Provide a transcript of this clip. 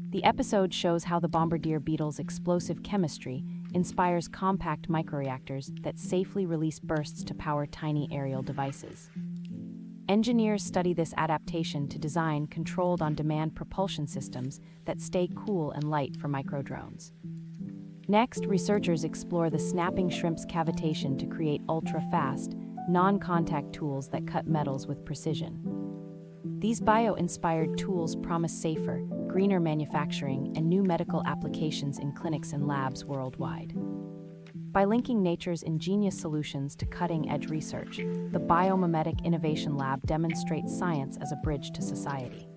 The episode shows how the bombardier beetle's explosive chemistry inspires compact microreactors that safely release bursts to power tiny aerial devices. Engineers study this adaptation to design controlled on-demand propulsion systems that stay cool and light for microdrones. Next, researchers explore the snapping shrimp's cavitation to create ultra-fast, non-contact tools that cut metals with precision. These bio-inspired tools promise safer, greener manufacturing and new medical applications in clinics and labs worldwide. By linking nature's ingenious solutions to cutting-edge research, the Biomimetic Innovation Lab demonstrates science as a bridge to society.